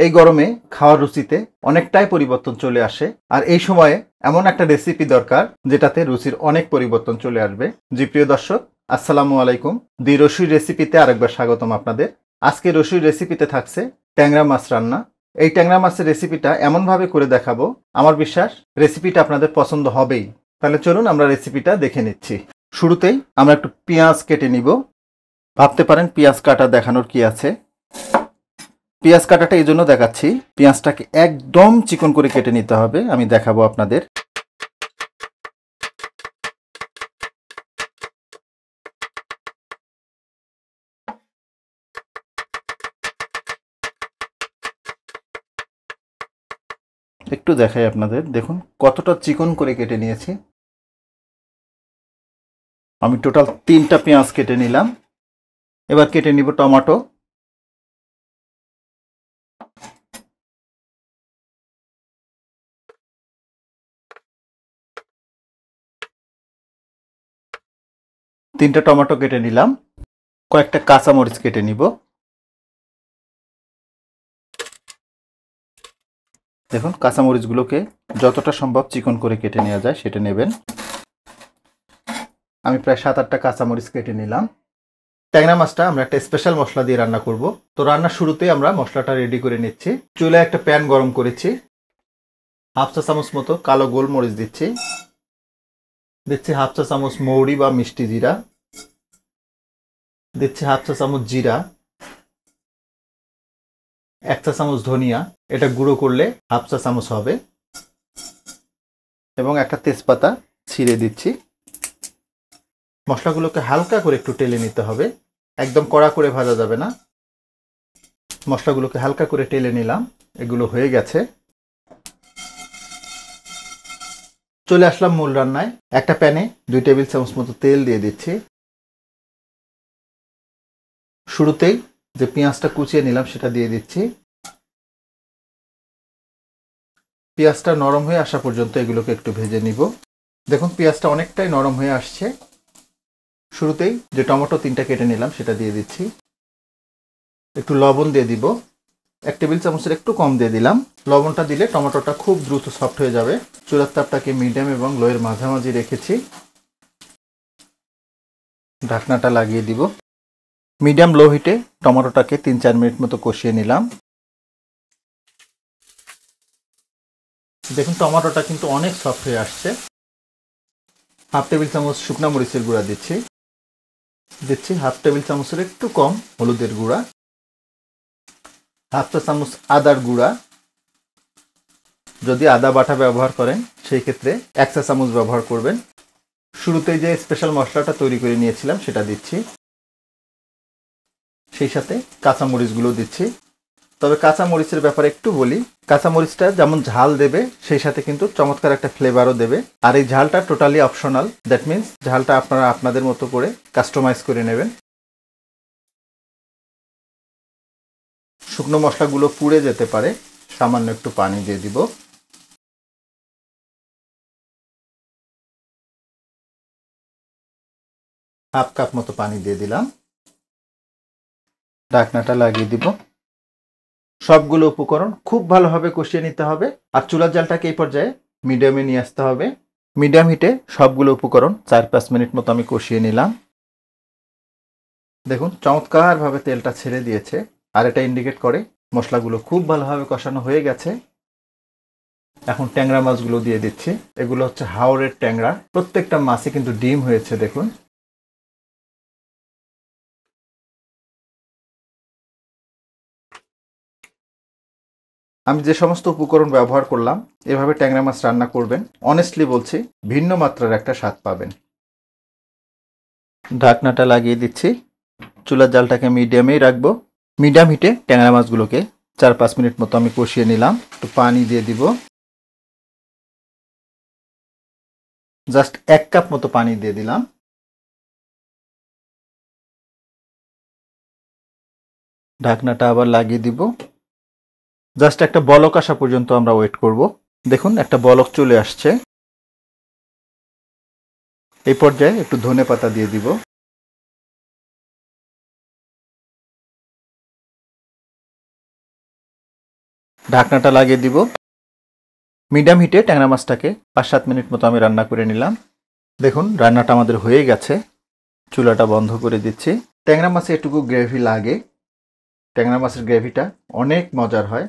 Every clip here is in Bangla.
এই গরমে খাওয়ার রুচিতে অনেকটাই পরিবর্তন চলে আসে, আর এই সময়ে এমন একটা রেসিপি দরকার যেটাতে রুচির অনেক পরিবর্তন চলে আসবে। জি প্রিয় দর্শক, আসসালামু আলাইকুম। দি রসুই রেসিপিতে আরেকবার স্বাগতম আপনাদের। আজকে রসুই রেসিপিতে থাকছে ট্যাংরা মাছ রান্না। এই ট্যাংরা মাছের রেসিপিটা এমনভাবে করে দেখাবো, আমার বিশ্বাস রেসিপিটা আপনাদের পছন্দ হবেই। তাহলে চলুন আমরা রেসিপিটা দেখে নিচ্ছি। শুরুতেই আমরা একটু পেঁয়াজ কেটে নিব। ভাবতে পারেন পেঁয়াজ কাটা দেখানোর কি আছে। পেঁয়াজ কাটাটা এই জন্য দেখাচ্ছি, পেঁয়াজটাকে একদম চিকন করে কেটে নিতে হবে, আমি দেখাবো আপনাদের। একটু দেখাই আপনাদের, দেখুন কতটা চিকন করে কেটে নিয়েছি। আমি টোটাল 3টা পেঁয়াজ কেটে নিলাম। এবার কেটে নিব টমেটো। তিনটা টমেটো কেটে নিলাম। কয়েকটা কাঁচামরিচ কেটে নিব। দেখুন কাঁচামরিচগুলোকে যতটা সম্ভব চিকন করে কেটে নেওয়া যায় সেটা নেবেন। আমি প্রায় 7-8টা কাঁচামরিচ কেটে নিলাম। ট্যাংরা মাছটা আমরা একটা স্পেশাল মশলা দিয়ে রান্না করব, তো রান্নার শুরুতেই আমরা মশলাটা রেডি করে নিচ্ছি। চুলায় একটা প্যান গরম করেছি। 1/2 চা চামচ মতো কালো গোলমরিচ দিচ্ছি। 1/2 চা চামচ মৌরি বা মিষ্টি জিরা দিচ্ছি। 1/2 চা চামচ জিরা, 1 চা চামচ ধনিয়া, এটা গুঁড়ো করলে 1/2 চা চামচ হবে, এবং একটা তেজপাতা ছিঁড়ে দিচ্ছি। মশলাগুলোকে হালকা করে একটু টেলে নিতে হবে, একদম কড়া করে ভাজা যাবে না। মশলাগুলোকে হালকা করে টেলে নিলাম, এগুলো হয়ে গেছে। চলে আসলাম মূল রান্নায়। একটা প্যানে 2 টেবিল চামচ মতো তেল দিয়ে দিচ্ছি। শুরুতেই যে পেঁয়াজটা কুচিয়ে নিলাম সেটা দিয়ে দিচ্ছি। পেঁয়াজটা নরম হয়ে আসা পর্যন্ত এগুলোকে একটু ভেজে নিব। দেখুন পেঁয়াজটা অনেকটাই নরম হয়ে আসছে। শুরুতেই যে টমেটো 3টা কেটে নিলাম সেটা দিয়ে দিচ্ছি। একটু লবণ দিয়ে দিব, 1 টেবিল চামচের একটু কম দিয়ে দিলাম। লবণটা দিলে টমেটোটা খুব দ্রুত সফট হয়ে যাবে। চুলার তাপটাকে মিডিয়াম এবং লোয়ের মাঝামাঝি রেখেছি। ঢাকনাটা লাগিয়ে দিব। মিডিয়াম লো হিটে টমেটোটাকে 3-4 মিনিট মতো কষিয়ে নিলাম। দেখুন টমেটোটা কিন্তু অনেক সফট হয়ে আসছে। 1/2 টেবিল চামচ শুকনো মরিচের গুঁড়া দিচ্ছি। 1/2 টেবিল চামচের একটু কম হলুদের গুঁড়া, 1/2 চা চামচ আদার গুঁড়া। যদি আদা বাটা ব্যবহার করেন সেই ক্ষেত্রে 1 চা চামচ ব্যবহার করবেন। শুরুতেই যে স্পেশাল মশলাটা তৈরি করে নিয়েছিলাম সেটা দিচ্ছি। সেই সাথে কাঁচামরিচগুলো দিচ্ছি। তবে কাঁচামরিচের ব্যাপারে একটু বলি, কাঁচামরিচটা যেমন ঝাল দেবে সেই সাথে কিন্তু চমৎকার একটা ফ্লেভারও দেবে। আর এই ঝালটা টোটালি অপশনাল, দ্যাট মিন্স ঝালটা আপনারা আপনাদের মতো করে কাস্টমাইজ করে নেবেন। শুকনো মশলাগুলো পুড়ে যেতে পারে, সামান্য একটু পানি দিয়ে দিব। হাফ কাপ মতো পানি দিয়ে দিলাম। ঢাকনাটা লাগিয়ে দিব। সবগুলো উপকরণ খুব ভালোভাবে কষিয়ে নিতে হবে, আর চুলার জালটাকে এই পর্যায়ে মিডিয়ামে নিয়ে আসতে হবে। মিডিয়াম হিটে সবগুলো উপকরণ 4-5 মিনিট মতো আমি কষিয়ে নিলাম। দেখুন চমৎকারভাবে তেলটা ছেড়ে দিয়েছে, আর এটা ইন্ডিকেট করে মশলাগুলো খুব ভালোভাবে কষানো হয়ে গেছে। এখন ট্যাংরা মাছগুলো দিয়ে দিচ্ছি। এগুলো হচ্ছে হাওরের ট্যাংরা, প্রত্যেকটা মাছে কিন্তু ডিম হয়েছে। দেখুন আমি যে সমস্ত উপকরণ ব্যবহার করলাম, এভাবে ট্যাংরা মাছ রান্না করবেন, অনেস্টলি বলছি ভিন্ন মাত্রার একটা স্বাদ পাবেন। ঢাকনাটা লাগিয়ে দিচ্ছি। চুলার জালটাকে মিডিয়ামেই রাখবো। মিডিয়াম হিটে ট্যাংরা মাছগুলোকে 4-5 মিনিট মতো আমি কষিয়ে নিলাম। একটু পানি দিয়ে দিব, জাস্ট 1 কাপ মতো পানি দিয়ে দিলাম। ঢাকনাটা আবার লাগিয়ে দিব। জাস্ট একটা বলক আসা পর্যন্ত আমরা ওয়েট করব। দেখুন একটা বলক চলে আসছে। এই পর্যায়ে একটু ধনেপাতা দিয়ে দিব। ঢাকনাটা লাগিয়ে দিব। মিডিয়াম হিটে ট্যাংরা মাছটাকে 5-7 মিনিট মতো আমি রান্না করে নিলাম। দেখুন রান্নাটা আমাদের হয়ে গেছে। চুলাটা বন্ধ করে দিচ্ছি। ট্যাংরা মাছে এটুকু গ্রেভি লাগে। ট্যাংরা মাছের গ্রেভিটা অনেক মজার হয়।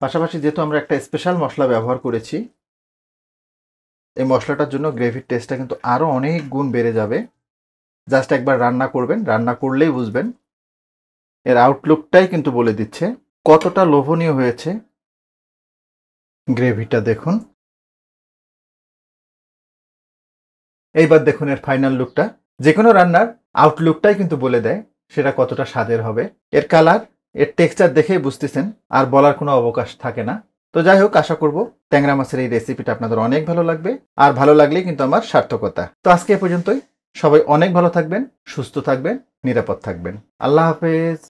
পাশাপাশি যেহেতু আমরা একটা স্পেশাল মশলা ব্যবহার করেছি, এই মশলাটার জন্য গ্রেভির টেস্টটা কিন্তু আরও অনেক গুণ বেড়ে যাবে। জাস্ট একবার রান্না করবেন, রান্না করলেই বুঝবেন। এর আউটলুকটাই কিন্তু বলে দিচ্ছে কতটা লোভনীয় হয়েছে। গ্রেভিটা দেখুন। এইবার দেখুন এর ফাইনাল লুকটা। যে কোনো রান্নার আউটলুকটাই কিন্তু বলে দেয় সেটা কতটা স্বাদের হবে। এর কালার, এর টেক্সচার দেখেই বুঝতেছেন, আর বলার কোনো অবকাশ থাকে না। তো যাই হোক, আশা করব ট্যাংরা মাছের এই রেসিপিটা আপনাদের অনেক ভালো লাগবে, আর ভালো লাগলেই কিন্তু আমার সার্থকতা। তো আজকে এ পর্যন্তই। সবাই অনেক ভালো থাকবেন, সুস্থ থাকবেন, নিরাপদ থাকবেন। আল্লাহ হাফেজ।